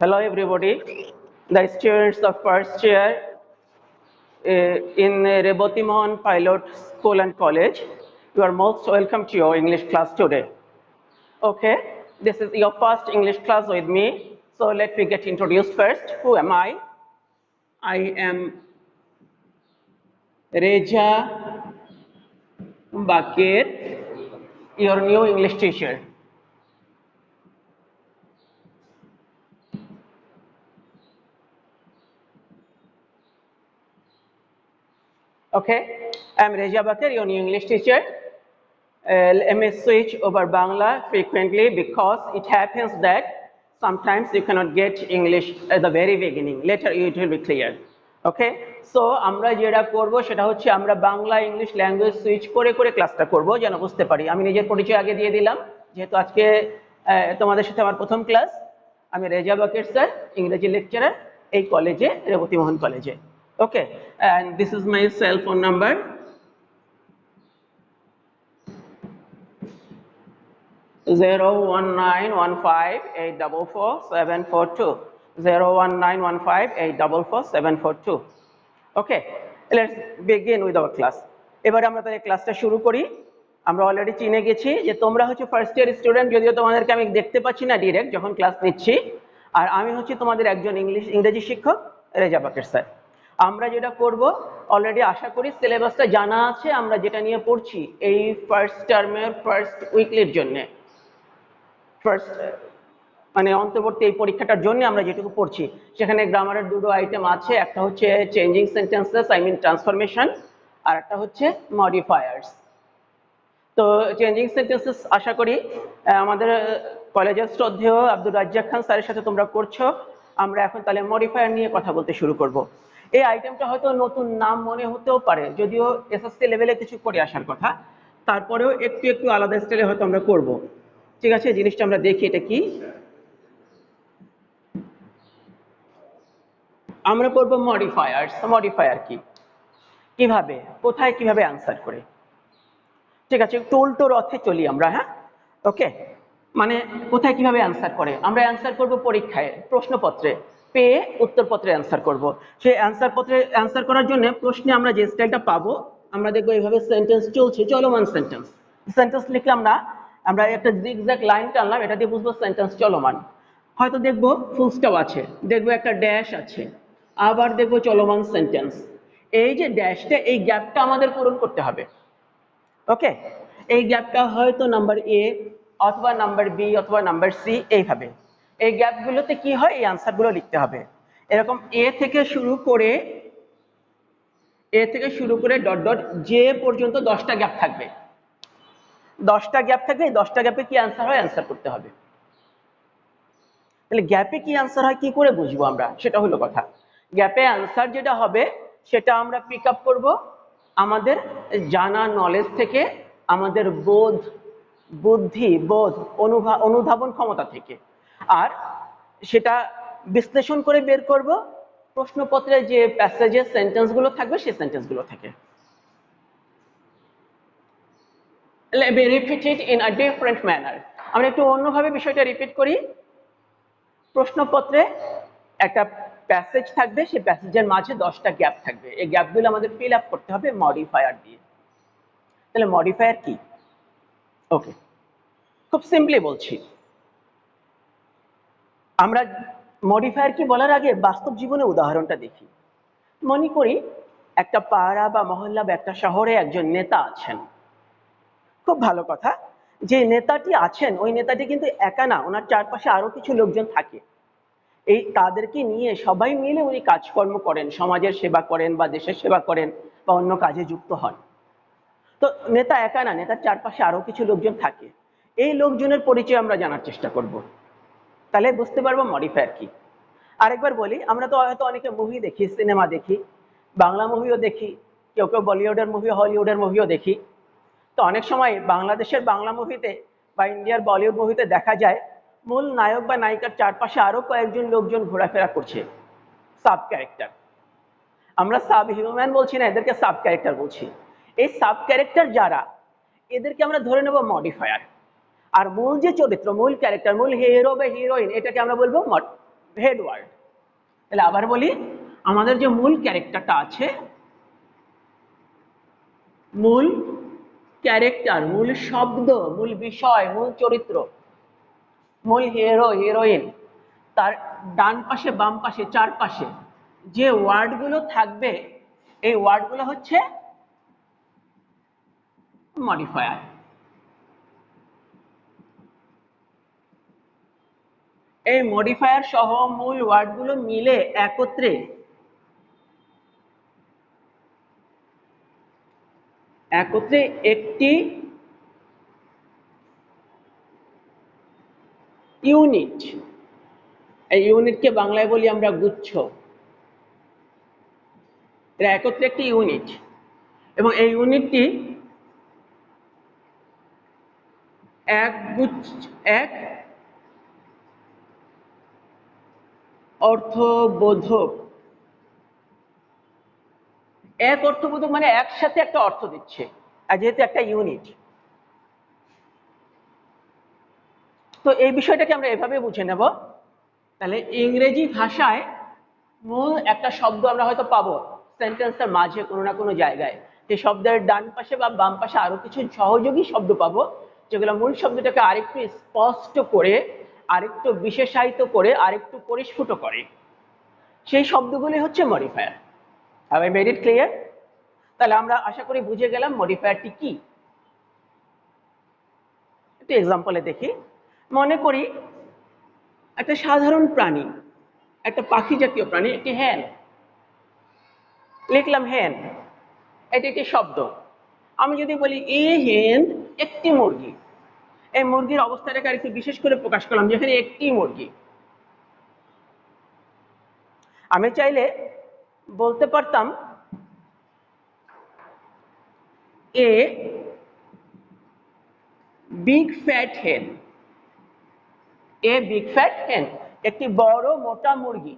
Hello everybody, the students of first year in Reboti Mohan Pilot School and College. You are most welcome to your English class today. Okay, this is your first English class with me. So let me get introduced first. Who am I? I am Reja Bakir, your new English teacher. Okay, I am Reja Bakir, your new English teacher. Let me switch over Bangla frequently because it happens that sometimes you cannot get English at the very beginning. Later it will be clear. Okay, so আমরা যেটা করব সেটা হচ্ছে আমরা Bangla English language switch করে করে ক্লাসটা করব যেন বুঝতে পারি। আমি নিজের পরিচয় আগে দিয়ে দিলাম যেহেতু আজকে তোমাদের সাথে আমার প্রথম ক্লাস। আমি রেজা বাকের স্যার, ইংরেজি লেকচারার এই কলেজে, রেবতী মোহন কলেজে। Okay, and this is my cell phone number. 01915844742 01915844742 okay, let's begin with our class. এবারে আমরা তাহলে ক্লাসটা শুরু করি। আমরা অলরেডি চিনে গেছি যে তোমরা হচ্ছে ফার্স্ট ইয়ার স্টুডেন্ট, যদিও তোমাদেরকে আমি দেখতে পাচ্ছি না ডিরেক্ট যখন ক্লাস নিচ্ছি। আর আমি হচ্ছে তোমাদের একজন ইংরেজি শিক্ষক রেজা বাকের স্যার। আমরা যেটা করব অলরেডি আশা করি সিলেবাসটা জানা আছে আমরা যেটা নিয়ে পড়ছি এই ফার্স্ট টার্মের ফার্স্ট উইকলির জন্য, ফার্স্ট মানে অন্তর্বর্তী এই পরীক্ষাটার জন্য আমরা যেটুকু পড়ছি সেখানে গ্রামারের দুটো আইটেম আছে, একটা হচ্ছে changing sentences I mean transformation, আর একটা হচ্ছে মডিফায়ার্স। তো চেঞ্জিং সেন্টেন্সেস আশা করি আমাদের কলেজের শ্রদ্ধেয় আব্দুর রাজ্জাক খান স্যারের সাথে তোমরা করছো। আমরা এখন তাহলে মডিফায়ার নিয়ে কথা বলতে শুরু করব। এই আইটেমটা হয়তো নতুন নাম মনে হতেও পারে, যদিও এসএসসি লেভেলে কিছু করে আসার কথা, তারপরেও একটু একটু আলাদা স্টাইলে হয়তো আমরা করব। ঠিক আছে, জিনিসটা আমরা দেখি এটা কি। আমরা করব মডিফায়ার্স। মডিফায়ার কি, কিভাবে, কোথায়, কিভাবে অ্যান্সার করে। ঠিক আছে, একটু উল্টোর অর্থে চলি আমরা। হ্যাঁ, ওকে, মানে কোথায় কিভাবে অ্যান্সার করে। আমরা অ্যান্সার করব পরীক্ষায় প্রশ্নপত্রে পেয়ে উত্তরপত্রে অ্যান্সার করব। সেই অ্যান্সার পত্রে অ্যান্সার করার জন্য প্রশ্নে আমরা যে স্টাইলটা পাবো আমরা দেখবো এইভাবে সেন্টেন্স চলছে, চলমান সেন্টেন্স। সেন্টেন্স লিখলাম না, আমরা একটা জিগজ্যাগ লাইন টানলাম, এটা দিয়ে বুঝবো সেন্টেন্স চলমান। হয়তো দেখবো ফুল স্টপ আছে, দেখবো একটা ড্যাশ আছে, আবার দেখবো চলমান সেন্টেন্স। এই যে ড্যাশটা, এই গ্যাপটা আমাদের পূরণ করতে হবে। ওকে, এই গ্যাপটা হয়তো নাম্বার এ অথবা নাম্বার বি অথবা নাম্বার সি, এইভাবে এই গ্যাপগুলোতে কি হয় এই অ্যান্সারগুলো লিখতে হবে। এরকম এ থেকে শুরু করে ডট ডট যে পর্যন্ত 10টা গ্যাপ থাকবে। 10টা গ্যাপ থাকবে, এই 10টা গ্যাপে কি অ্যান্সার হয় অ্যান্সার করতে হবে। তাহলে গ্যাপে কি অ্যান্সার হয় কি করে বুঝবো আমরা, সেটা হলো কথা। গ্যাপে অ্যান্সার যেটা হবে সেটা আমরা পিক আপ করবো আমাদের জানা নলেজ থেকে, আমাদের বোধ, বুদ্ধি, বোধ, অনুধাবন ক্ষমতা থেকে। আর সেটা বিশ্লেষণ করে বের করব প্রশ্নপত্রে যে প্যাসেজের সেন্টেন্সগুলো থাকবে সেই সেন্টেন্সগুলো থেকে। Let me repeat it in a different manner. আমরা একটু অন্যভাবে বিষয়টা রিপিট করি। প্রশ্নপত্রে একটা প্যাসেজ থাকবে, সেই প্যাসেজের মাঝে 10টা গ্যাপ থাকবে, এই গ্যাপগুলো আমাদের ফিল আপ করতে হবে মডিফায়ার দিয়ে। তাহলে মডিফায়ার কি? ওকে, খুব সিম্পলি বলছি। আমরা মডিফায়ার কি বলার আগে বাস্তব জীবনে উদাহরণটা দেখি। মনে করি একটা পাড়া বা মহল্লা বা একটা শহরে একজন নেতা আছেন। খুব ভালো কথা, যে নেতাটি আছেন ওই নেতাটি কিন্তু একা না, ওনার চারপাশে আরো কিছু লোকজন থাকে। এই তাদেরকে নিয়ে সবাই মিলে উনি কাজকর্ম করেন, সমাজের সেবা করেন বা দেশের সেবা করেন বা অন্য কাজে যুক্ত হন। তো নেতা একা না, নেতার চারপাশে আরো কিছু লোকজন থাকে। এই লোকজনের পরিচয় আমরা জানার চেষ্টা করব, তাহলে বুঝতে পারবো মডিফায়ার কি। আরেকবার বলি, আমরা তো হয়তো অনেকে মুভি দেখি, সিনেমা দেখি, বাংলা মুভিও দেখি, কেউ কেউ বলিউডের মুভি, হলিউডের মুভিও দেখি। তো অনেক সময় বাংলাদেশের বাংলা মুভিতে বা ইন্ডিয়ার বলিউড মুভিতে দেখা যায় মূল নায়ক বা নায়িকার চারপাশে আরো কয়েকজন লোকজন ঘোরাফেরা করছে, সাব ক্যারেক্টার। আমরা সাব হিউম্যান বলছি না, এদেরকে সাব ক্যারেক্টার বলছি। এই সাব ক্যারেক্টার যারা, এদেরকে আমরা ধরে নেব মডিফায়ার। আর মূল যে চরিত্র, মূল ক্যারেক্টার, মূল হিরো বা হিরোইন, এটাকে আমরা বলবো হেড ওয়ার্ড। তাহলে আবার বলি, আমাদের যে মূল ক্যারেক্টারটা আছে, মূল ক্যারেক্টার, মূল শব্দ, মূল বিষয়, মূল চরিত্র, মূল হিরো হিরোইন, তার ডান পাশে বাম পাশে চারপাশে যে ওয়ার্ডগুলো থাকবে, এই ওয়ার্ডগুলো হচ্ছে মডিফায়ার। এই মডিফায়ার সহ মূল ওয়ার্ডগুলো মিলে একত্রে একটি ইউনিট, এই ইউনিটকে বাংলায় বলি আমরা গুচ্ছ। এরা একত্রে একটি ইউনিট, এবং এই ইউনিটটি এক অর্থবোধক, এক অর্থবোধক মানে একসাথে একটা অর্থ দিচ্ছে, আর যেহেতু একটা ইউনিট, তো এই বিষয়টাকে আমরা এভাবে বুঝে নেব। তাহলে ইংরেজি ভাষায় মূল একটা শব্দ আমরা হয়তো পাবো সেন্টেন্সের মাঝে কোনো না কোনো জায়গায়, সেই শব্দের ডান পাশে বা বাম পাশে আরো কিছু সহযোগী শব্দ পাবো, যেগুলো মূল শব্দটাকে আরেকটু স্পষ্ট করে, আরেকটু বিশেষায়িত করে, আরেকটু পরিস্ফুট করে। সেই শব্দগুলি হচ্ছে modifier. Have I made it clear? তাহলে আমরা আশা করি বুঝে গেলাম মডিফায়ারটি কি। একটু এক্সাম্পলে দেখি। মনে করি একটা সাধারণ প্রাণী, একটা পাখি জাতীয় প্রাণী, একটি হ্যান। লিখলাম হ্যান, এটি একটি শব্দ। আমি যদি বলি এ হ্যান একটি মুরগি, এই মুরগির অবস্থাটাকে আর একটু বিশেষ করে প্রকাশ করলাম, যেখানে একটি মুরগি। আমি চাইলে বলতে পারতাম এ বিগ ফ্যাট হেন, এ বিগ ফ্যাট হেন, একটি বড় মোটা মুরগি।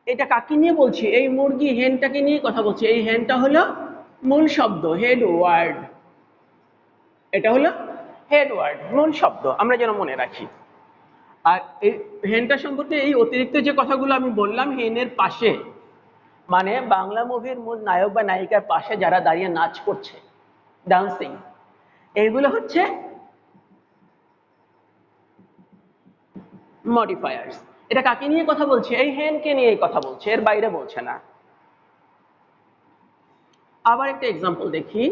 এটা কাকে নিয়ে বলছি? এই মুরগি হেনটাকে নিয়ে কথা বলছি। এই হেনটা হলো মূল শব্দ, হেড ওয়ার্ড। এটা হলো হেড ওয়ার্ড, মূল শব্দ, আমরা যেন মনে রাখি। আর এই হেনটা সম্পর্কে এই অতিরিক্ত যে কথাগুলো আমি বললাম, হেনের পাশে মানে বাংলা মুভির মূল নায়ক বা নায়িকার পাশে যারা দাঁড়িয়ে নাচ করছে, ডান্সিং, এইগুলো হচ্ছে মডিফায়ার্স। এটা কাকে নিয়ে কথা বলছে? এই হেনকে নিয়ে কথা বলছে, এর বাইরে বলছে না। আবার একটা এক্সাম্পল দেখি।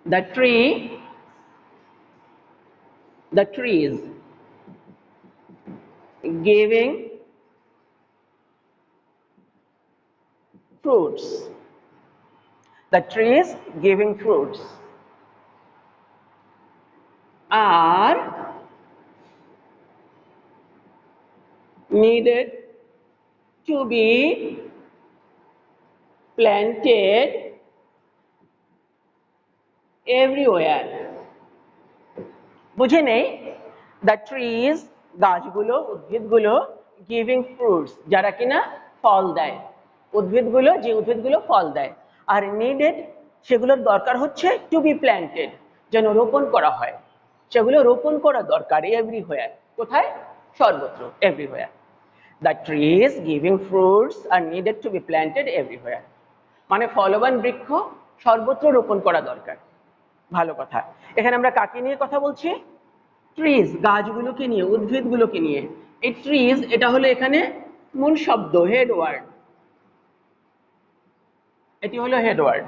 The trees giving fruits. The trees giving fruits are needed to be planted everywhere. বুঝে নেই, দ্য ট্রিজ গাছগুলো, উদ্ভিদগুলো, গিভিং ফ্রুটস যারা কিনা ফল দেয়, উদ্ভিদগুলো, যে উদ্ভিদগুলো ফল দেয়, আর নিডেড সেগুলোর দরকার হচ্ছে টু বি প্ল্যান্টেড, যেন রোপণ করা হয়, সেগুলো রোপণ করা দরকার এভরিহোয়ার। কোথায়? সর্বত্র, everywhere. The trees giving fruits are needed to B planted everywhere, মানে ফলবান বৃক্ষ সর্বত্র রোপণ করা দরকার। ভালো কথা। এখানে আমরা কাকে নিয়ে কথা বলছি? ট্রিজ, গাছগুলোকে নিয়ে, উদ্ভিদগুলোকে নিয়ে। এই ট্রিজ, এটা হলো এখানে মূল শব্দ, হেড ওয়ার্ড। এটি হলো হেড ওয়ার্ড।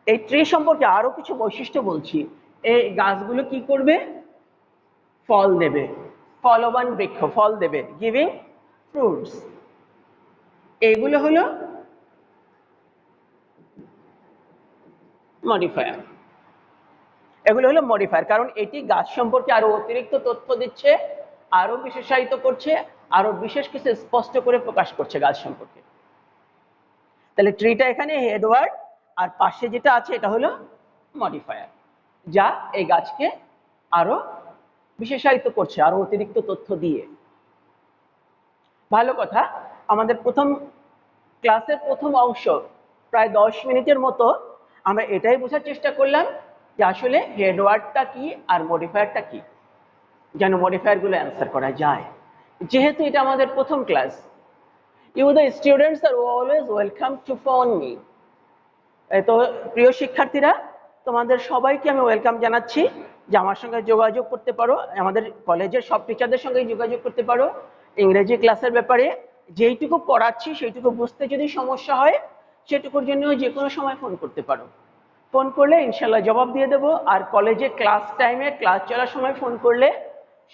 এই ট্রি সম্পর্কে আরো কিছু বৈশিষ্ট্য বলছি। এই গাছগুলো কি করবে? ফল দেবে, ফলবান বৃক্ষ, ফল দেবে, গিভিং ফ্রুটস। এইগুলো হলো মডিফায়ার। এগুলো হলো মডিফায়ার, কারণ এটি গাছ সম্পর্কে আরো অতিরিক্ত তথ্য দিচ্ছে, আরো বিশেষায়িত করছে, আরো বিশেষ কিছু স্পষ্ট করে প্রকাশ করছে গাছ সম্পর্কে। তাহলে ট্রিটা এখানে হেডওয়ার্ড, আর পাশে যেটা আছে এটা হলো মডিফায়ার, যা এই গাছকে আরো বিশেষায়িত করছে, আরো অতিরিক্ত তথ্য দিয়ে। ভালো কথা। আমাদের প্রথম ক্লাসের প্রথম অংশ প্রায় 10 মিনিটের মতো আমরা এটাই বোঝার চেষ্টা করলাম যে আসলে হেড ওয়ার্ডটা কি আর মডিফায়ারটা কি, যেন মডিফায়ারগুলো অ্যান্সার করা যায়। যেহেতু এটা আমাদের প্রথম class, you the students are always welcome to phone me. তো প্রিয় শিক্ষার্থীরা, তোমাদের সবাইকে আমি ওয়েলকাম জানাচ্ছি যে আমার সঙ্গে যোগাযোগ করতে পারো, আমাদের কলেজের সব টিচারদের সঙ্গে যোগাযোগ করতে পারো ইংরেজি ক্লাসের ব্যাপারে। যেইটুকু পড়াচ্ছি সেইটুকু বুঝতে যদি সমস্যা হয় সেটুকুর জন্য যে কোনো সময় ফোন করতে পারো। ফোন করলে ইনশাল্লাহ জবাব দিয়ে দেবো। আর কলেজে ক্লাস টাইমে ক্লাস চলার সময় ফোন করলে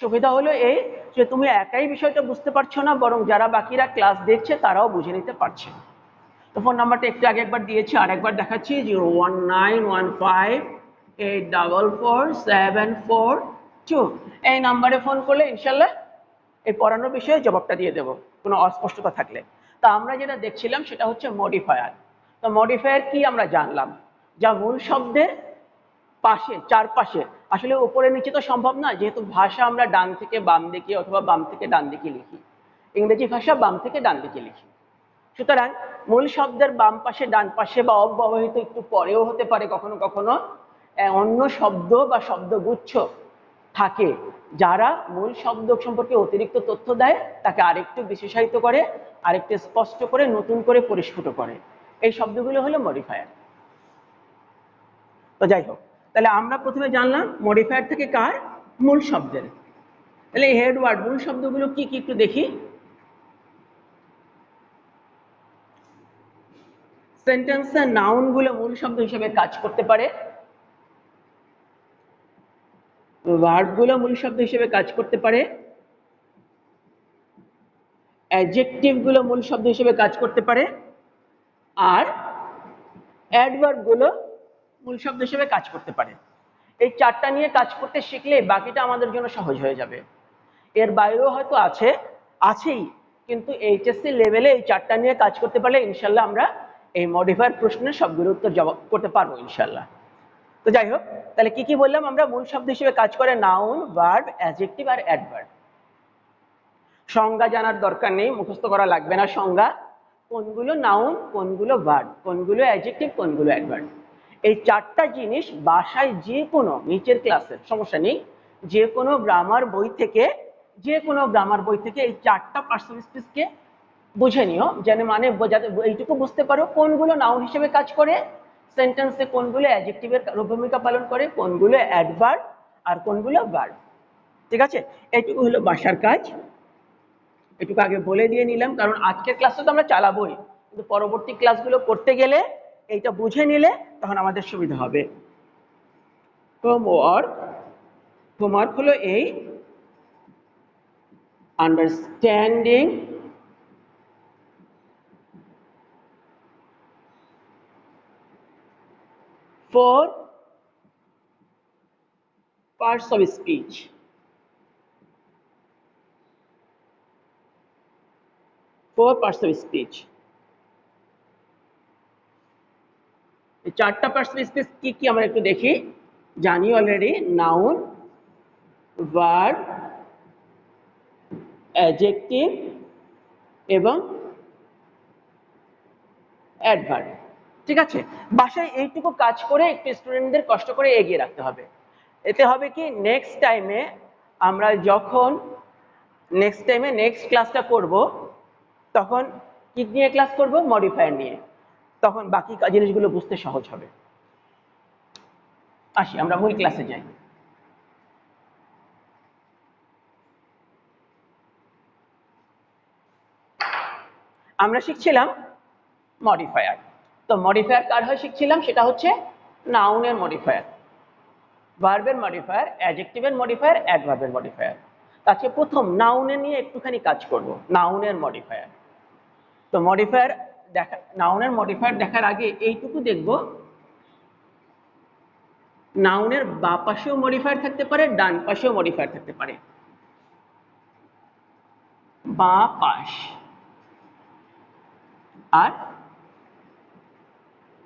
সুবিধা হলো এই যে তুমি একাই বিষয়টা বুঝতে পারছো না, বরং যারা বাকিরা ক্লাস দেখছে তারাও বুঝে নিতে পারছে। তো ফোন নাম্বারটা একটু আগে একবার দিয়েছি, আর একবার দেখাচ্ছি, 01915844742। এই নাম্বারে ফোন করলে ইনশাল্লাহ এই পড়ানোর বিষয়ে জবাবটা দিয়ে দেবো কোনো অস্পষ্টতা থাকলে। তা আমরা যেটা দেখছিলাম সেটা হচ্ছে মডিফায়ার। তো মডিফায়ার কি আমরা জানলাম, যা মূল শব্দের পাশে চারপাশে, আসলে উপরে নিচে তো সম্ভব না, যেহেতু ভাষা আমরা ডান থেকে বাম দিকে অথবা বাম থেকে ডান দিকে লিখি, ইংরেজি ভাষা বাম থেকে ডান দিকে লিখি। সুতরাং মূল শব্দের বাম পাশে ডান পাশে বা অব্যবহৃত একটু পরেও হতে পারে কখনো কখনো অন্য শব্দ বা শব্দগুচ্ছ থাকে, যারা মূল শব্দ সম্পর্কে অতিরিক্ত তথ্য দেয়, তাকে আরেকটু বিশেষায়িত করে, আরেকটু স্পষ্ট করে, নতুন করে পরিস্ফুট করে। এই শব্দগুলো হলো মডিফায়ার। তো যাই হোক, তাহলে আমরা প্রথমে জানলাম মডিফায়ার থেকে কার, মূল শব্দের। তাহলে এই হেড ওয়ার্ড মূল শব্দগুলো কি কি একটু দেখি। সেন্টেন্সে নাউন গুলো মূল শব্দ হিসেবে কাজ করতে পারে, ভার্ব গুলো মূল শব্দ হিসেবে কাজ করতে পারে, অ্যাডজেক্টিভ গুলো মূল শব্দ হিসেবে কাজ করতে পারে, আর অ্যাডভার্ব গুলো মূল শব্দ হিসেবে কাজ করতে পারে। এই চারটা নিয়ে কাজ করতে শিখলে বাকিটা আমাদের জন্য সহজ হয়ে যাবে। এর বাইরেও হয়তো আছেই, কিন্তু এইচএসসি লেভেলে এই চারটা নিয়ে কাজ করতে পারলে ইনশাল্লাহ আমরা এই মডিফায়ার প্রশ্নের সবগুলো উত্তর জবাব করতে পারবো ইনশাল্লাহ। তো যাই হোক, তাহলে কি কি বললাম আমরা, মূল শব্দ হিসেবে কাজ করে নাউন, ভার্ব, অ্যাডজেক্টিভ আর অ্যাডভার্ব। সংজ্ঞা জানার দরকার নেই, মুখস্থ করা লাগবে না সংজ্ঞা, কোনগুলো নাউন, কোনগুলো ভার্ব, কোনগুলো অ্যাডজেক্টিভ, কোনগুলো অ্যাডভার্ব। এই চারটা জিনিস বাসায় যে কোনো, নিচের ক্লাসের সমস্যা নেই, যে কোনো গ্রামার বই থেকে এই চারটা পার্সন স্পিচকে বুঝে নিও, যেন মানে এইটুকু বুঝতে পারো কোনগুলো নাউন হিসেবে কাজ করে সেন্টেন্সে, কোনগুলো অ্যাডজেক্টিভের ভূমিকা পালন করে, কোনগুলো অ্যাডভার্ব আর কোনগুলো ভার্ব। ঠিক আছে, এইটুকু হলো বাসার কাজ। এটুকু আগে বলে দিয়ে নিলাম, কারণ আজকের ক্লাসটা তো আমরা চালাবোই, কিন্তু পরবর্তী ক্লাসগুলো করতে গেলে এইটা বুঝে নিলে তখন আমাদের সুবিধা হবে। হোমওয়ার্ক হলো এই, understanding four parts of speech. 4 parts of speech. এই চারটা পার্টস অফ স্পিচ কি কি আমরা একটু দেখি, জানি অলরেডি, নাউন, ভার্ব, অ্যাডজেক্টিভ এবং অ্যাডভার্ব। ঠিক আছে, বাসায় এইটুকু কাজ করে একটু স্টুডেন্টদের কষ্ট করে এগিয়ে রাখতে হবে। এতে হবে কি, নেক্সট টাইমে আমরা যখন নেক্সট ক্লাসটা করব, তখন কি নিয়ে ক্লাস করব, মডিফায়ার নিয়ে, তখন বাকি জিনিসগুলো বুঝতে সহজ হবে। আসি আমরা মূল ক্লাসে যাই। আমরা শিখছিলাম মডিফায়ার। তো মডিফায়ার কার হয় শিখছিলাম, সেটা হচ্ছে নাউনের মডিফায়ার, ভার্বের মডিফায়ার, অ্যাডজেক্টিভের মডিফায়ার, অ্যাডভার্বের মডিফায়ার। আজকে প্রথম নাউনের নিয়ে একটুখানি কাজ করব, নাউনের মডিফায়ার। তো নাউনের মডিফায়ার দেখার আগে এইটুকু দেখব, নাউনের বাঁ পাশেও মডিফায়ার থাকতে পারে, ডান পাশেও মডিফায়ার থাকতে পারে। বাঁ পাশ আর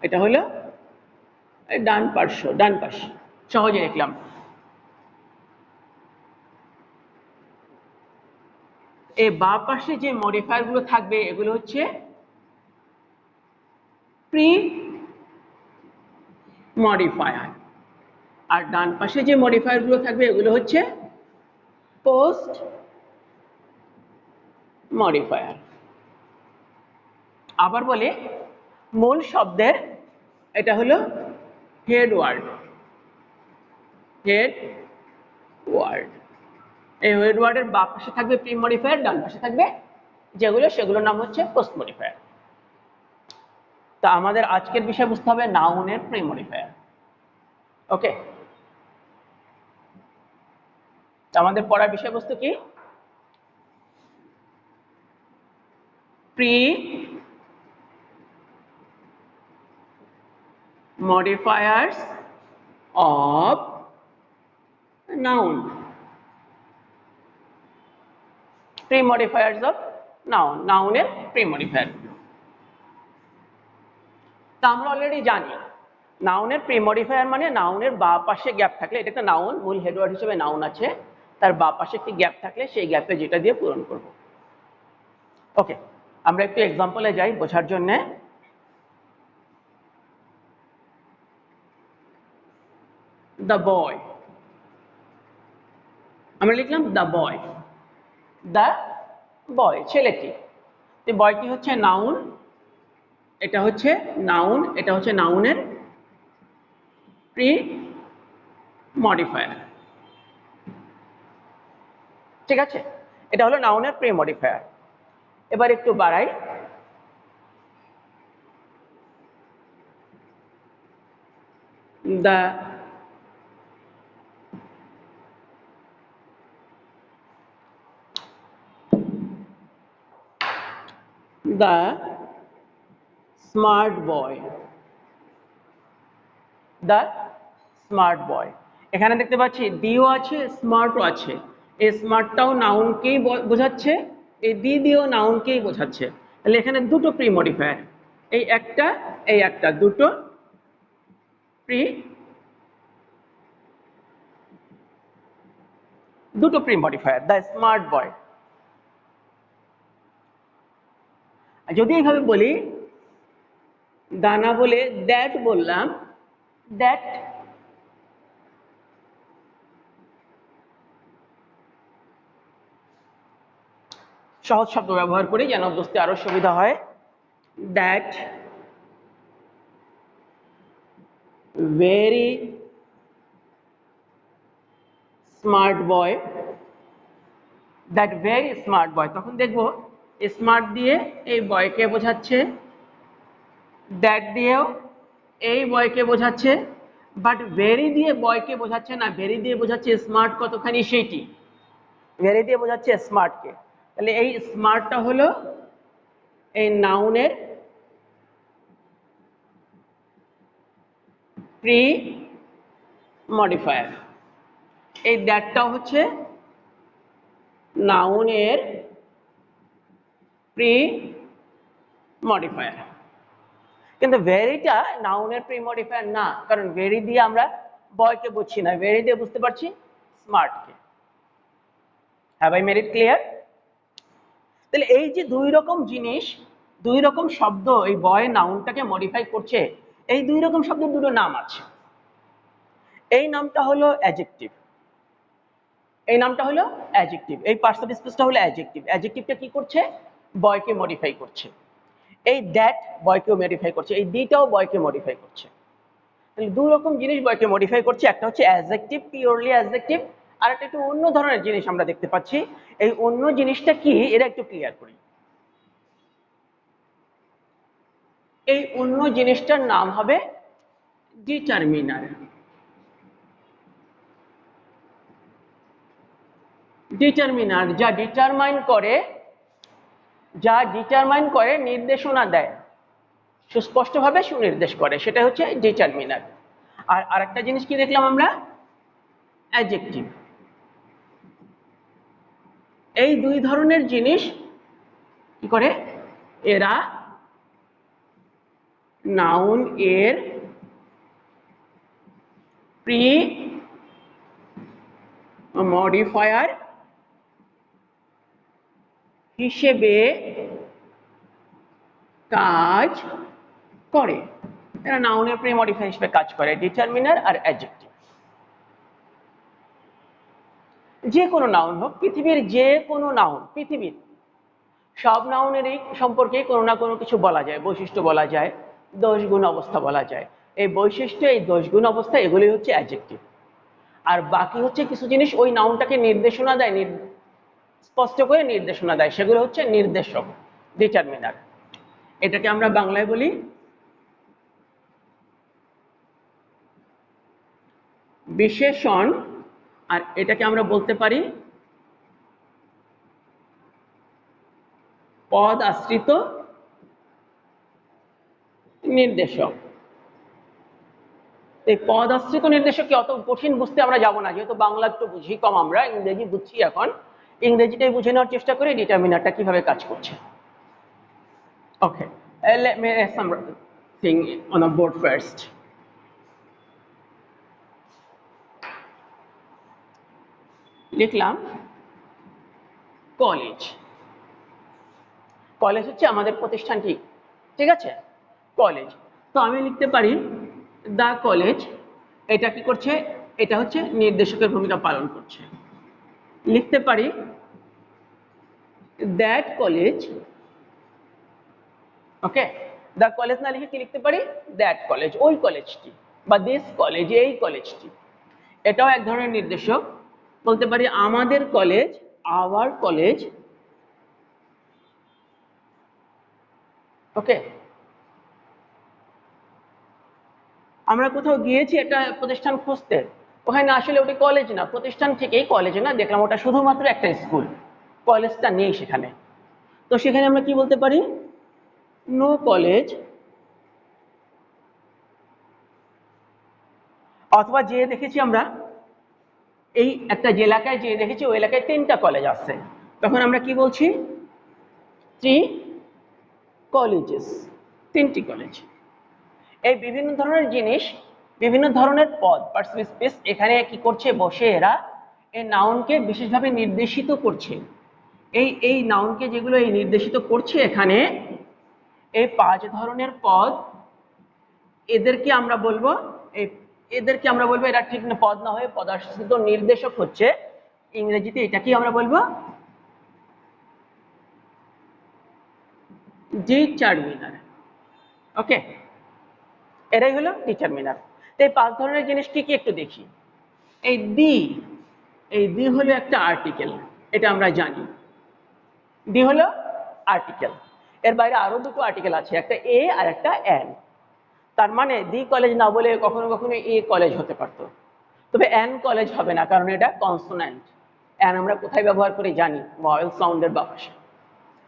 এটা হলো ডান পাশ, সহজে লিখলাম। এই বাঁ পাশে যে মডিফায়ার গুলো থাকবে এগুলো হচ্ছে প্রি মডিফায়ার, আর ডান পাশে যে মডিফায়ারগুলো থাকবে এগুলো হচ্ছে পোস্ট মডিফায়ার। আবার বলি, মূল শব্দের এটা হলো হেড ওয়ার্ড, হেড ওয়ার্ড। এই হেড ওয়ার্ডের বাম পাশে থাকবে প্রি মডিফায়ার, ডান পাশে থাকবে যেগুলো সেগুলোর নাম হচ্ছে পোস্ট মডিফায়ার। তা আমাদের আজকের বিষয় বুঝতে হবে নাউনের প্রি মডিফায়ার। ওকে, আমাদের পড়ার বিষয়বস্তু কি? Pre modifiers of noun, pre modifiers of noun, নাউনের প্রি মডিফায়ার। তা আমরা অলরেডি জানি নাউনের প্রি মডিফায়ার মানে নাউনের বাঁ পাশে গ্যাপ থাকলে, এটা একটা নাউন, মূল হেডওয়ার্ড হিসেবে নাউন আছে, তার বাঁ পাশে একটি গ্যাপ থাকলে সেই গ্যাপে যেটা দিয়ে পূরণ করব। ওকে, আমরা একটু এক্সাম্পলে যাই বোঝার জন্যে। দ্য বয়, আমরা লিখলাম দ্য বয়, দ্য বয় ছেলেটি। তো বয়টি হচ্ছে নাউন, এটা হচ্ছে নাউন, এটা হচ্ছে নাউনের প্রি মডিফায়ার। ঠিক আছে, এটা হলো নাউনের প্রি মডিফায়ার। এবার একটু বাড়াই, the the smart boy, the smart boy. এখানে দেখতে পাচ্ছি দিও আছে, স্মার্টও আছে। এই স্মার্টটাও নাউনকেই বোঝাচ্ছে, এই দি দিয়েও নাউনকেই বোঝাচ্ছে। তাহলে এখানে দুটো প্রি মডিফায়ার, এই একটা এই একটা, দুটো pre modifier, the smart boy. যদি এইভাবে বলি, দানা বলে দ্যাট বললাম, দ্যাট সহজ শব্দ ব্যবহার করি যেন বুঝতে আরো সুবিধা হয়। That very smart boy, that very smart boy. তখন দেখবো স্মার্ট দিয়ে এই বয়কে বোঝাচ্ছে, দ্যাট দিয়েও এই বয়কে বোঝাচ্ছে, বাট ভেরি দিয়ে বয়কে বোঝাচ্ছে না, ভেরি দিয়ে বোঝাচ্ছে স্মার্ট কতখানি সেইটি, ভেরি দিয়ে বোঝাচ্ছে স্মার্টকে। তাহলে এই স্মার্টটা হলো এই নাউনের প্রি মডিফায়ার, এই দ্যাটটাও হচ্ছে নাউনের প্রি মডিফায়ার। কিন্তু ভেরিটা নাউনের প্রি মডিফায়ার না, কারণ ভেরি দিয়ে আমরা বয়কে বুঝছি না, ভেরি দিয়ে বুঝতে পারছি স্মার্টকে। Have I made it clear? তাহলে এই যে দুই রকম জিনিস, দুই রকম শব্দ এই বয় নাউনটাকে মডিফাই করছে, এই দুই রকম শব্দের দুটো নাম আছে। এই নামটা হলো অ্যাডজেক্টিভ, এই নামটা হলো অ্যাডজেক্টিভ, এই পার্সন স্পেসটা হলো অ্যাডজেক্টিভ। অ্যাডজেক্টিভটা কি করছে? বয়কে মডিফাই করছে। এই দ্যাট বয়কেও মডিফাই করছে, এই দিটাও বয়কে মডিফাই করছে। তাহলে দুই রকম জিনিস বয়কে মডিফাই করছে, একটা হচ্ছে অ্যাডজেক্টিভ, পিওরলি অ্যাডজেক্টিভ, আর একটা একটু অন্য ধরনের জিনিস আমরা দেখতে পাচ্ছি। এই অন্য জিনিসটা কি এটা একটু ক্লিয়ার করি। এই অন্য জিনিসটার নাম হবে ডিটারমিনার। ডিটারমিনার যা ডিটারমাইন করে, নির্দেশনা দেয়, সুস্পষ্টভাবে সুনির্দেশ করে, সেটা হচ্ছে ডিটারমিনার। আর আরেকটা জিনিস কি দেখলাম আমরা? অ্যাডজেক্টিভ। এই দুই ধরনের জিনিস কি করে? এরা নাউন এর প্রি মডিফায়ার হিসেবে কাজ করে, এরা নাউনের প্রি মডিফায়ার হিসেবে কাজ করে, ডিটারমিনার আর অ্যাডজেক্টিভ। যে কোনো নাউন হোক, পৃথিবীর যে কোনো নাউন, পৃথিবীর সব নাউনেরই সম্পর্কে কোনো না কোনো কিছু বলা যায়, বৈশিষ্ট্য বলা যায়, দোষ গুণ অবস্থা বলা যায়। এই বৈশিষ্ট্য, এই দোষ গুণ অবস্থা, এগুলি হচ্ছে অ্যাডজেক্টিভ। আর বাকি হচ্ছে কিছু জিনিস ওই নাউনটাকে নির্দেশনা দেয়, স্পষ্ট করে নির্দেশনা দেয়, সেগুলো হচ্ছে নির্দেশক, ডিটারমিনার। এটাকে আমরা বাংলায় বলি বিশেষণ, আর এটাকে আমরা বলতে পারি পদ আশ্রিত নির্দেশক। এই পদ আশ্রিত নির্দেশক কি অত কঠিন বুঝতে আমরা যাব না, যেহেতু বাংলা একটু বুঝি কম, আমরা ইংরেজি বুঝছি। এখন ইংরেজিটাই বুঝে নেওয়ার চেষ্টা করি ডিটারমিনারটা কিভাবে কাজ করছে। ওকে, let me write something on a board first. লিখলাম কলেজ। কলেজ হচ্ছে আমাদের প্রতিষ্ঠানটি, ঠিক আছে, কলেজ। তো আমি লিখতে পারি দ্য কলেজ। এটা কি করছে? এটা হচ্ছে নির্দেশকের ভূমিকা পালন করছে। লিখতে পারি that college. Okay, the college না লিখে কি লিখতে পারি? দ্যাট কলেজ, ওই কলেজটি, বা দিস কলেজ, এই কলেজটি। এটাও এক ধরনের নির্দেশক। বলতে পারি আমাদের কলেজ, আওয়ার কলেজ। ওকে, আমরা কোথাও গিয়েছি একটা প্রতিষ্ঠান খুঁজতে, ওখানে আসলে ওটা কলেজ না, প্রতিষ্ঠান থেকেই কলেজ না, দেখলাম ওটা শুধুমাত্র একটা স্কুল, কলেজটা নেই সেখানে। তো সেখানে আমরা কি বলতে পারি? No college. অথবা যে দেখেছি আমরা এই একটা যে এলাকায় যে দেখেছি ওই এলাকায় 3টা কলেজ আছে, তখন আমরা কি বলছি? 3 কলেজেস, 3টি কলেজ। এই বিভিন্ন ধরনের জিনিস, বিভিন্ন ধরনের পদ, পার্সন স্পেস এখানে কি করছে? বসে এরা এই নাউনকে বিশেষভাবে নির্দেশিত করছে। এই নাউনকে যেগুলো এই নির্দেশিত করছে এখানে, এই 5 ধরনের পদ, এদেরকে আমরা বলবো এরা ঠিক না, পদ না হয়ে পদাশ্রিত নির্দেশক হচ্ছে ইংরেজিতে। এটাকে আমরা বলবো ডিটারমিনার। ওকে, এরাই হলো ডিটারমিনার। তো এই 5 ধরনের জিনিস কি কি একটু দেখি। এই দি হলো একটা আর্টিকেল, এটা আমরা জানি। দি হলো আর্টিকেল। এর বাইরে আরো দুটো আর্টিকেল আছে, একটা এ আর একটা এন। তার মানে দি কলেজ না বলে কখনো কখনো এ কলেজ হতে পারতো, তবে এন কলেজ হবে না, কারণ এটা কনসোন্যান্ট। এন আমরা কোথায় ব্যবহার করি জানি, ভয়েল সাউন্ডের বাপাসে,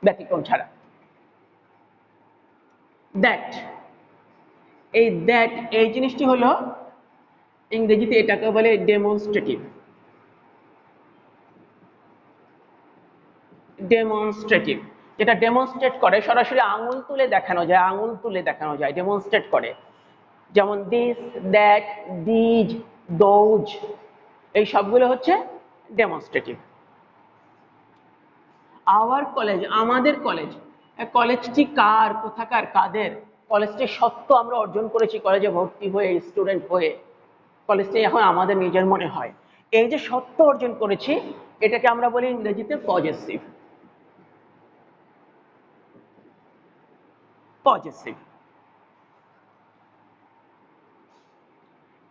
ব্যতিক্রম ছাড়া। দ্যাট, এই দ্যাট এই জিনিসটি হলো ইংরেজিতে এটাকে বলে ডেমনস্ট্রেটিভ। ডেমনস্ট্রেটিভ, যেটা ডেমনস্ট্রেট করে, সরাসরি আঙুল তুলে দেখানো যায়, আঙুল তুলে দেখানো যায়, ডেমনস্ট্রেট করে। যেমন দিস, দ্যাট, দিজ, দোজ, এই সবগুলো হচ্ছে ডেমনস্ট্রেটিভ। আওয়ার কলেজ, আমাদের কলেজ। কলেজটি কার, কোথাকার, কাদের? কলেজটি সত্য আমরা অর্জন করেছি কলেজে ভর্তি হয়ে, স্টুডেন্ট হয়ে, কলেজটি এখন আমাদের নিজের মনে হয়। এই যে সত্য অর্জন করেছি, এটাকে আমরা বলি ইংরেজিতে পজেসিভ। পজেসিভ।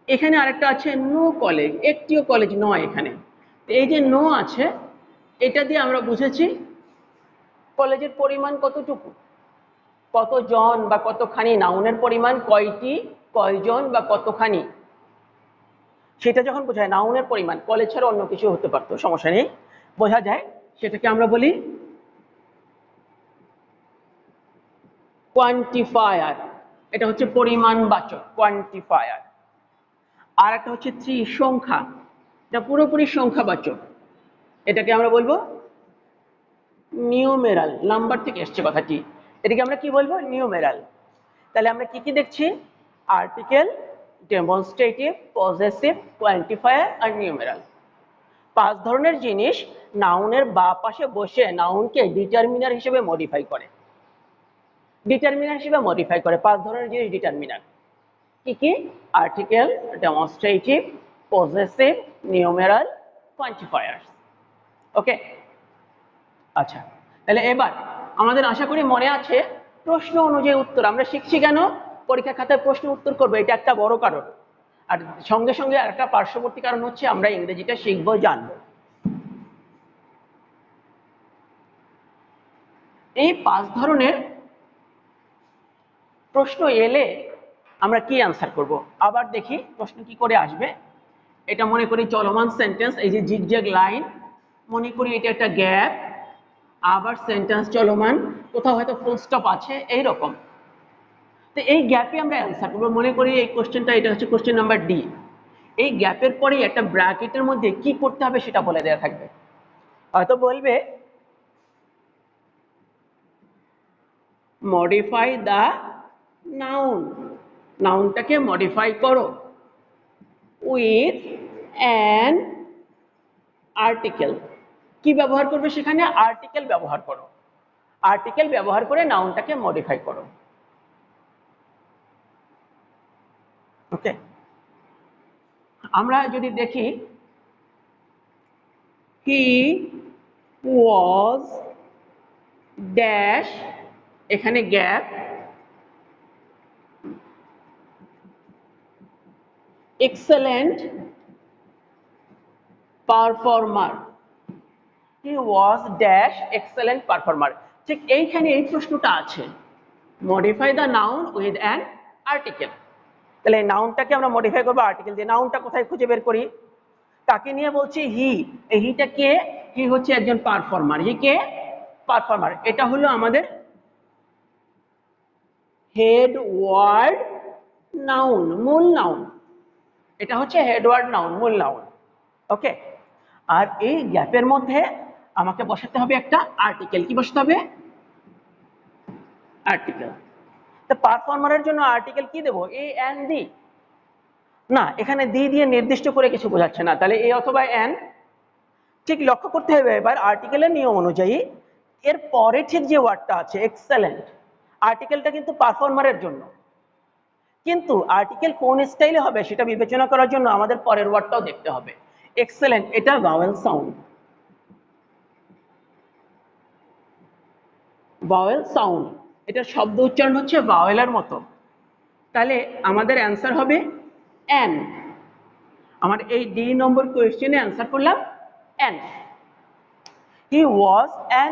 এখানে আরেকটা আছে নো কলেজ, একটিও কলেজ নয় এখানে। এই যে নো আছে, এটা দিয়ে আমরা বুঝেছি কলেজের পরিমাণ কতটুকু, কতজন বা কতখানি, নাউনের পরিমাণ কয়টি, কয়জন বা কতখানি, সেটা যখন বোঝায় নাউনের পরিমাণ, কলেজ ছাড়া অন্য কিছু হতে পারতো, সমস্যা নেই, বোঝা যায়, সেটাকে আমরা বলি কোয়ান্টিফায়ার। এটা হচ্ছে পরিমাণবাচক, কোয়ান্টিফায়ার। আর একটা হচ্ছে সংখ্যা, এটা পুরোপুরি সংখ্যাবাচক, এটাকে আমরা বলবো নিউমেরাল। নাম্বার থেকে এসছে কথাটি, এটাকে আমরা কি বলবো? নিউমেরাল। তাহলে আমরা কি কি দেখছি? আর্টিকেল, ডেমনস্ট্রেটিভ, পজেসিভ, কোয়ান্টিফায়ার আর নিউমেরাল। 5 ধরনের জিনিস নাউনের বা পাশে বসে নাউনকে ডিটারমিনার হিসেবে মডিফাই করে। ডিটারমিনার হিসেবে মডিফাই করে। 5 ধরনের জিনিস ডিটারমিনার। কি কি? Article, demonstrative, possessive, numeral, quantifiers. Okay, আচ্ছা, তাহলে এবার আমাদের আশা করি মনে আছে প্রশ্ন অনুযায়ী উত্তর আমরা শিখছি কেন? পরীক্ষা খাতায় প্রশ্ন উত্তর করবো, এটা একটা বড় কারণ। আর সঙ্গে সঙ্গে একটা পার্শ্ববর্তী কারণ হচ্ছে আমরা ইংরেজিটা শিখবো, জানবো। এই 5 ধরনের প্রশ্ন এলে আমরা কি অ্যান্সার করব? আবার দেখি প্রশ্ন কি করে আসবে। এটা মনে করি চলমান সেন্টেন্স, এই যে জিগজ্যাগ লাইন, মনে করি এটা একটা গ্যাপ, আবার সেন্টেন্স চলমান, কোথাও হয়তো ফুল স্টপ আছে, এই রকম। তো এই গ্যাপে আমরা অ্যান্সার করবো। মনে করি এই কোশ্চেনটা, এটা হচ্ছে কোশ্চেন নাম্বার ডি। এই গ্যাপের পরে একটা ব্র্যাকেটের মধ্যে কি করতে হবে সেটা বলে দেওয়া থাকবে। হয়তো বলবে মডিফাই দ্য নাউন, নাউনটাকে মডিফাই করো উইথ অ্যান আর্টিকেল। কি ব্যবহার করবে সেখানে? আর্টিকেল ব্যবহার করো। আর্টিকেল ব্যবহার করে নাউনটাকে মডিফাই করো। ওকে, আমরা যদি দেখি হি ওয়াজ ড্যাশ, এখানে gap, excellent performer. He was dash excellent performer. ঠিক এইখানে এই প্রশ্নটা আছে, modify the noun with an article. তাহলে এই নাউনটাকে আমরা মডিফাই করবো আর্টিকেল দিয়ে। নাউনটা কোথায় খুঁজে বের করি? কাকে নিয়ে বলছি? হি। এই হিটা কে? হি হচ্ছে একজন পারফর্মার। হি কে? পারফর্মার। এটা হলো আমাদের হেড ওয়ার্ড নাউন, মূল নাউন। এটা হচ্ছে হেড ওয়ার্ড নাউন, মূল নাউন। ওকে, আর এই গ্যাপের মধ্যে আমাকে বসাতে হবে একটা আর্টিকেল। কি বসাতে হবে? আর্টিকেল। তো পারফর্মারের জন্য আর্টিকেল কি দেবো? এ এন দি? না, এখানে দি দিয়ে নির্দিষ্ট করে কিছু বোঝাচ্ছে না, তাহলে এ অথবা এন। ঠিক লক্ষ্য করতে হবে এবার আর্টিকেলের নিয়ম অনুযায়ী এর পরে ঠিক যে ওয়ার্ডটা আছে এক্সেলেন্ট, আর্টিকেলটা কিন্তু পারফর্মারের জন্য। কিন্তু আর্টিকেল কোন স্টাইলে হবে সেটা বিবেচনা করার জন্য আমাদের পরের ওয়ার্ডটাও দেখতে হবে। এক্সেলেন্ট, এটা ভাওয়েল সাউন্ড, ভাওয়েল সাউন্ড, এটার শব্দ উচ্চারণ হচ্ছে ভাওয়েলের মতো। তাহলে আমাদের অ্যান্সার হবে এন। আমার এই ডি নম্বর কোয়েশ্চেনে অ্যান্সার করলাম N. He was an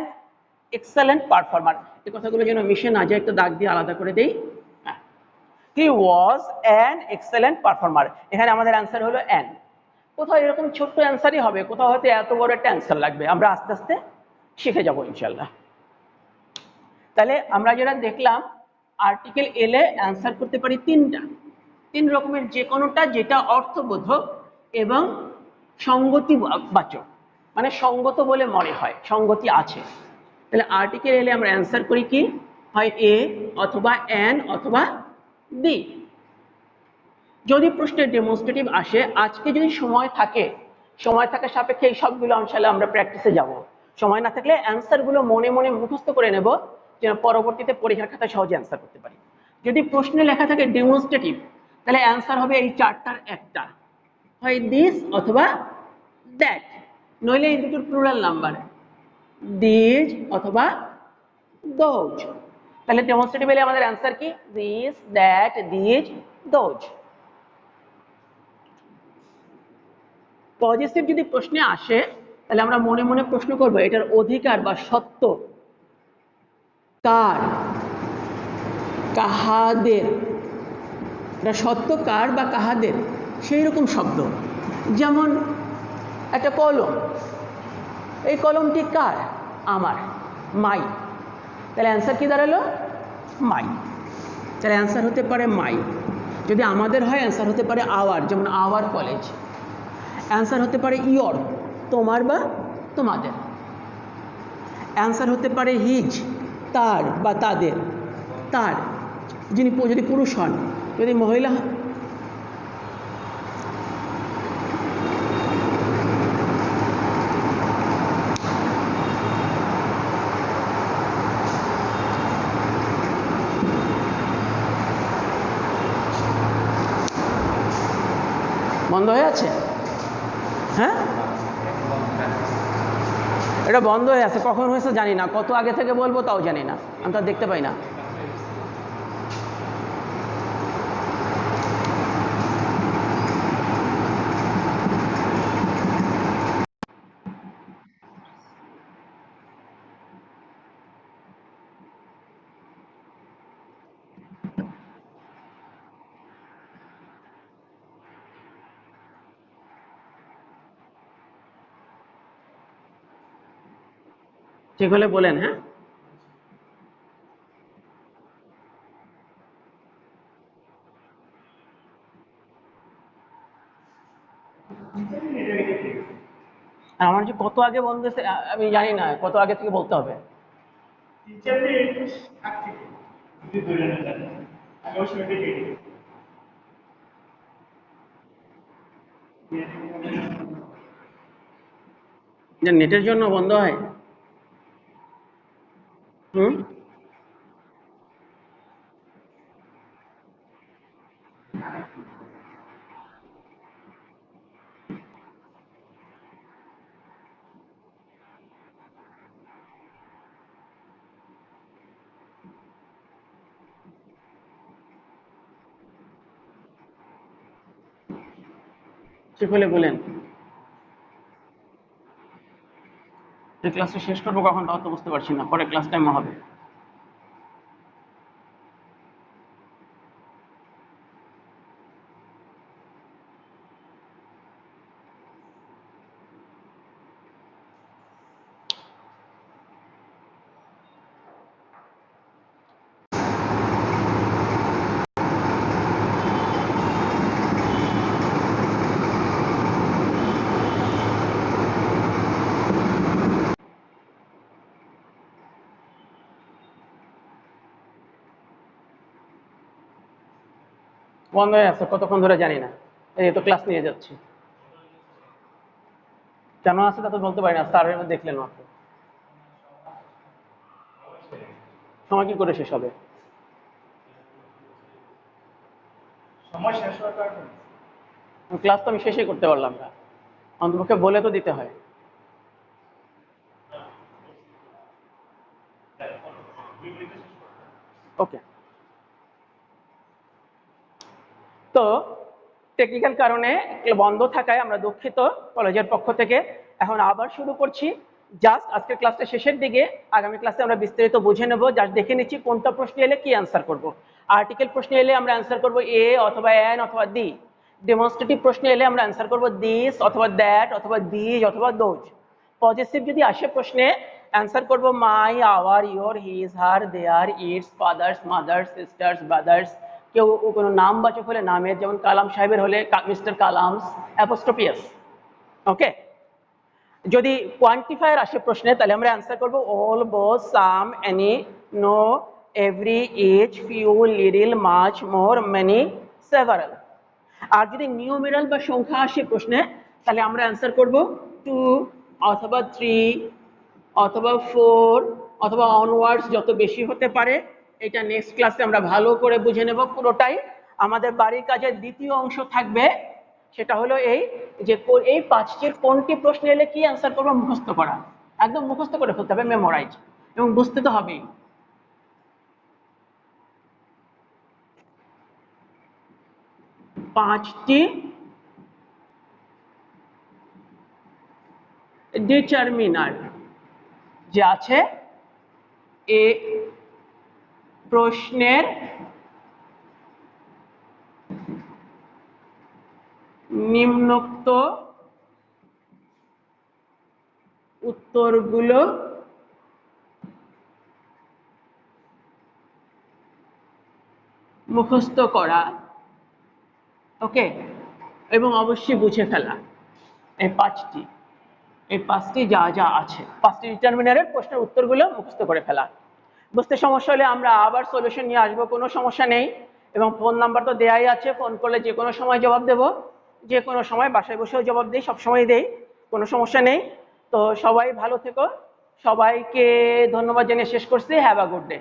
excellent performer. এই কথাগুলো যেন মিশে না যায়, একটা দাগ দিয়ে আলাদা করে দেই। হি ওয়াজ অ্যান এক্সেলেন্ট পারফর্মার, এখানে আমাদের অ্যান্সার হলো এন। কোথাও এরকম ছোট্ট অ্যান্সারই হবে, কোথাও হয়তো এত বড় একটা অ্যান্সার লাগবে। আমরা আস্তে আস্তে শিখে যাব ইনশাল্লাহ। তাহলে আমরা যেটা দেখলাম, আর্টিকেল এলে অ্যান্সার করতে পারি তিনটা, তিন রকমের, যে কোনোটা যেটা অর্থবোধক এবং সঙ্গতি বাচক, মানে সঙ্গত বলে মনে হয়, সঙ্গতি আছে। তাহলে আর্টিকেল এলে আমরা অ্যান্সার করি কি? হয় এ অথবা এন অথবা বি। যদি প্রশ্নের ডেমনস্ট্রেটিভ আসে, আজকে যদি সময় থাকে, সময় থাকার সাপেক্ষে এই সবগুলো ইনশাআল্লাহ আমরা প্র্যাকটিসে যাব। সময় না থাকলে অ্যান্সারগুলো মনে মনে মুখস্থ করে নেব, যেন পরবর্তীতে পরীক্ষার খাতায় সহজে অ্যান্সার করতে পারি। যদি প্রশ্নে লেখা থাকে ডেমনস্ট্রেটিভ, তাহলে অ্যান্সার হবে এই চারটার একটা, হয় দিস অথবা দ্যাট, নইলে এই দুটোর প্লুরাল নাম্বার, দিস অথবা দোজ। তাহলে ডেমনস্ট্রেটিভ এলে আমাদের অ্যান্সার কি? This, that, this, those. Positive যদি প্রশ্নে আসে, তাহলে আমরা মনে মনে প্রশ্ন করব এটার অধিকার বা সত্য কার, কাহাদের। এটা সত্য কার বা কাহাদের, সেই রকম শব্দ। যেমন একটা কলম, এই কলমটি কার? আমার, মাই। তাহলে অ্যান্সার কি দাঁড়ালো? মাই। তাহলে অ্যান্সার হতে পারে মাই। যদি আমাদের হয় অ্যান্সার হতে পারে আওয়ার, যেমন আওয়ার কলেজ। অ্যান্সার হতে পারে ইয়র, তোমার বা তোমাদের। অ্যান্সার হতে পারে হিজ, তার বা তাদের, তার, যিনি যদি পুরুষ হন। যদি মহিলা বন্ধ হয়ে আছে? হ্যাঁ, এটা বন্ধ হয়ে আছে। কখন হয়েছে জানি না, কত আগে থেকে বলবো তাও জানি না, আমি তো দেখতে পাই না। ঠিক হলে বলেন। হ্যাঁ, আর আমার যে কত আগে বন্ধ হয়েছে আমি জানি না, কত আগে থেকে বলতে হবে। যে নেটের জন্য বন্ধ হয়। হুম, ঠিক হলে বলেন। এই ক্লাসটা শেষ করবো কখন তাও তো বুঝতে পারছি না, পরে ক্লাস টাইম হবে। বন্ধ হয়ে আছে কতক্ষণ ধরে জানি না, এই তো ক্লাস নিয়ে যাচ্ছি। কেন আছে তা তো বলতে পারি না, স্যার দেখলেন মাত্র। সময় কি করে শেষ হবে? ক্লাস তো আমি শেষই করতে পারলাম না, অন্তপক্ষে বলে তো দিতে হয়। ওকে, তো টেকনিক্যাল কারণে বন্ধ থাকায় আমরা দুঃখিত কলেজের পক্ষ থেকে। এখন আবার শুরু করছি। জাস্ট আজকের ক্লাসটা শেষের দিকে, আগামী ক্লাসে আমরা বিস্তারিত বুঝে নেব। জাস্ট দেখে নিচ্ছি কোনটা প্রশ্ন এলে কি অ্যান্সার করব। আর্টিকেল প্রশ্ন এলে আমরা অ্যান্সার করব এ অথবা এন অথবা দি। ডেমনস্ট্রেটিভ প্রশ্ন এলে আমরা অ্যান্সার করব দিস অথবা দ্যাট অথবা দিজ অথবা দোজ। পজিটিভ যদি আসে প্রশ্নে অ্যান্সার করব my, our, your, his, her, their, its, father's, mother's, sister's, brother's. কেউ কোনো নামবাচক হলে নামের, যেমন কালাম সাহেবের হলে Mister Kalam's, apostrophe S. Okay, যদি কোয়ান্টিফায়ার আসে প্রশ্নে তাহলে আমরা অ্যান্সার করব all, both, some, any, no, every, each, few, little, much, more, many, several. আর যদি নিউমেরাল বা সংখ্যা আসে প্রশ্নে তাহলে আমরা অ্যান্সার করব টু অথবা থ্রি অথবা ফোর অথবা অনওয়ার্ডস, যত বেশি হতে পারে। এটা নেক্সট ক্লাসে আমরা ভালো করে বুঝে নেব পুরোটাই। আমাদের বাড়ির কাজের দ্বিতীয় অংশ থাকবে, সেটা হলো এই যে এই পাঁচটির কোনটি প্রশ্ন এলে কি অ্যান্সার করবো মুখস্থ করা। একদম মুখস্থ করে ফেলতে হবে, মেমোরাইজ, এবং বুঝতে তো হবেই। পাঁচটি ডিটারমিনার যে আছে এ প্রশ্নের নিম্নোক্ত উত্তরগুলো মুখস্থ করা। ওকে, এবং অবশ্যই বুঝে ফেলা। এই পাঁচটি যা যা আছে, পাঁচটি ডিটারমিনারের প্রশ্নের উত্তরগুলো মুখস্থ করে ফেলা। বুঝতে সমস্যা হলে আমরা আবার সলিউশন নিয়ে আসবো, কোনো সমস্যা নেই। এবং ফোন নাম্বার তো দেয়াই আছে, ফোন করলে যে কোনো সময় জবাব দেব, যে কোনো সময় বাসায় বসেও জবাব দিই, সবসময় দেই, কোনো সমস্যা নেই। তো সবাই ভালো থেকো, সবাইকে ধন্যবাদ জানিয়ে শেষ করছি। Have a good day.